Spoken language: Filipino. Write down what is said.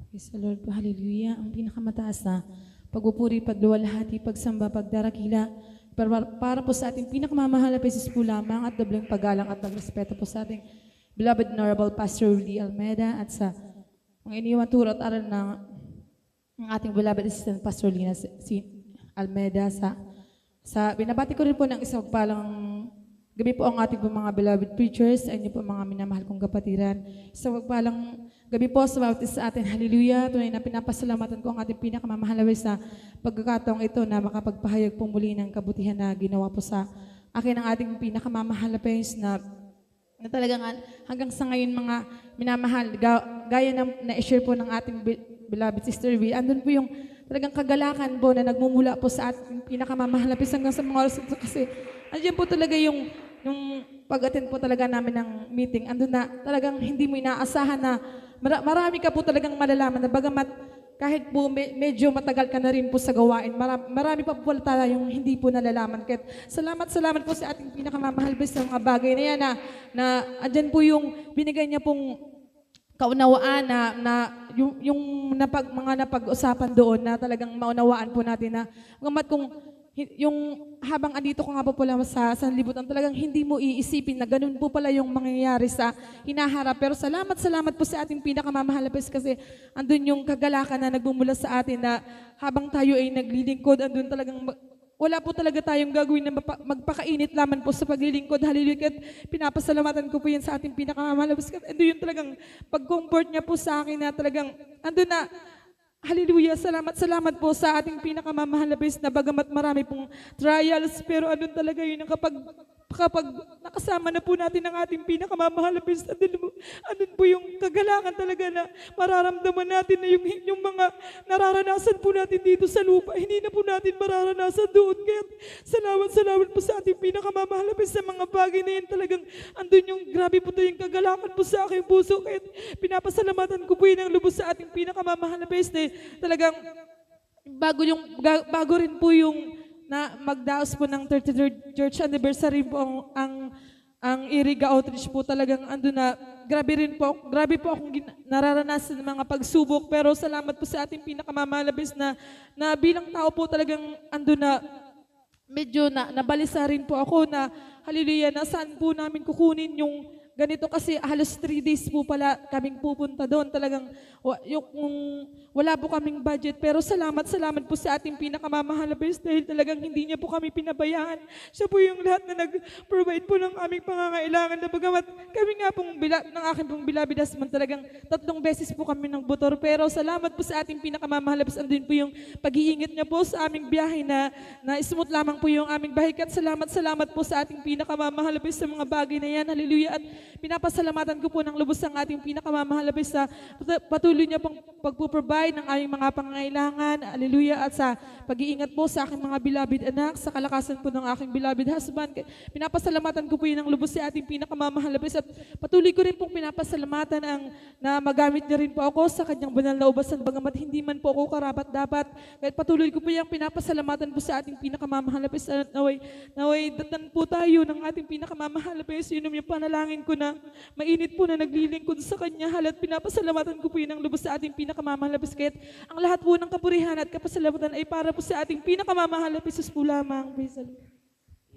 Praise the Lord po, hallelujah. Ang pinakamataas na pagpupuri, pagluwalhati, pagsamba, pagdarakila, para po sa ating pinakamamahal na Jesus po lamang at dobleng paggalang at pagrespeto po sa ating beloved Honorable Pastor Rudy Almeida at sa mga iniwan turo at aral ng ating beloved Assistant Pastor Lina si Almeida sa binabati ko rin po ng isang palang gabi po ang ating po mga beloved preachers, ay niyo po mga minamahal kong kapatiran. Sa pagpalang gabi po sa bawat isa sa atin, hallelujah, tunay na pinapasalamatan ko ang ating pinakamamahal sa pagkakataong ito na makapagpahayag po muli ng kabutihan na ginawa po sa akin ang ating pinakamamahal na talagang hanggang sa ngayon mga minamahal, gaya ng na-share po ng ating beloved Sister V, andun po yung talagang kagalakan po na nagmumula po sa ating pinakamamahal hanggang sa mga oras kasi andyan po talaga yung pag-attend po talaga namin ng meeting, andun na talagang hindi mo inaasahan na marami ka po talagang malalaman na bagamat kahit po medyo matagal ka na rin po sa gawain, marami pa po talaga yung hindi po nalalaman. Kaya salamat po sa ating pinakamamahal sa mga bagay na yan na andyan po yung binigay niya pong kaunawaan yung mga napag-usapan doon na talagang maunawaan po natin na kung yung habang andito ko nga po pala sa sanlibutan, talagang hindi mo iisipin na ganun po pala yung mangyayari sa hinaharap. Pero salamat po sa ating pinakamamahal kasi andun yung kagalakan na nagmumula sa atin na habang tayo ay naglilingkod, andun talagang wala po talaga tayong gagawin na magpakainit lamang po sa paglilingkod. Hallelujah. At pinapasalamatan ko po yan sa ating pinakamamahal kasi andun yung talagang pag-comfort niya po sa akin na talagang andun na. Hallelujah, salamat po sa ating pinakamamahal na bagamat marami pong trials, pero andun talaga yun kapag nakasama na po natin ang ating pinakamamahal andun po yung kagalakan talaga na mararamdaman natin na yung mga nararanasan po natin dito sa lupa, hindi na po natin mararanasan doon. Kaya salamat po sa ating pinakamamahal sa mga bagay na yan talagang andun yung grabe po yung kagalakan po sa aking puso. Kaya pinapasalamatan ko po yun ang lubos sa ating pinakamamahal na talagang bago rin po yung na magdaos po ng 33rd church anniversary po ang Iriga Outreach po, talagang ando na grabe po akong nararanasan ng mga pagsubok, pero salamat po sa ating pinakamalabis na bilang tao po talagang ando na medyo nabalisa rin po ako na hallelujah, na saan po namin kukunin yung ganito kasi halos 3 days po pala kaming pupunta doon. Talagang wala po kaming budget. Pero salamat po sa ating pinakamamahal dahil talagang hindi niya po kami pinabayaan. Siya po yung lahat na nag-provide po ng aming pangangailangan. Na bagamat kami nga pong ng aking pong beloved husband, talagang 3 beses po kami ng butor. Pero salamat po sa ating pinakamamahal. Andun po yung pag-iingat niya po sa aming biyahe na smooth lamang po yung aming bahay. At salamat po sa ating pinakamamahal sa mga bagay na yan. Hallelujah. At pinapasalamatan ko po ng lubos ang ating pinakamamahal sa patuloy niya pong pagpo-provide ng aming mga pangangailangan. Hallelujah. At sa pag-iingat po sa aking mga beloved anak, sa kalakasan po ng aking beloved husband. Pinapasalamatan ko po yun ng lubos sa ating pinakamamahal at patuloy ko rin pong pinapasalamatan na magamit niya rin po ako sa kanyang banal na ubasan, bagamat hindi man po ako karapat dapat. Kahit patuloy ko po yung pinapasalamatan po sa ating pinakamamahal at naway datan po tayo ng ating pinakamamahal yun yung panalangin ko na mainit po na naglilingkod sa kanya. Halat pinapasalamatan ko po yun ang lubos sa ating pinakamamahal na Kahit ang lahat po ng kapurihan at kapasalamatan ay para po sa ating pinakamamahal na Jesus po lamang. Praise the Lord.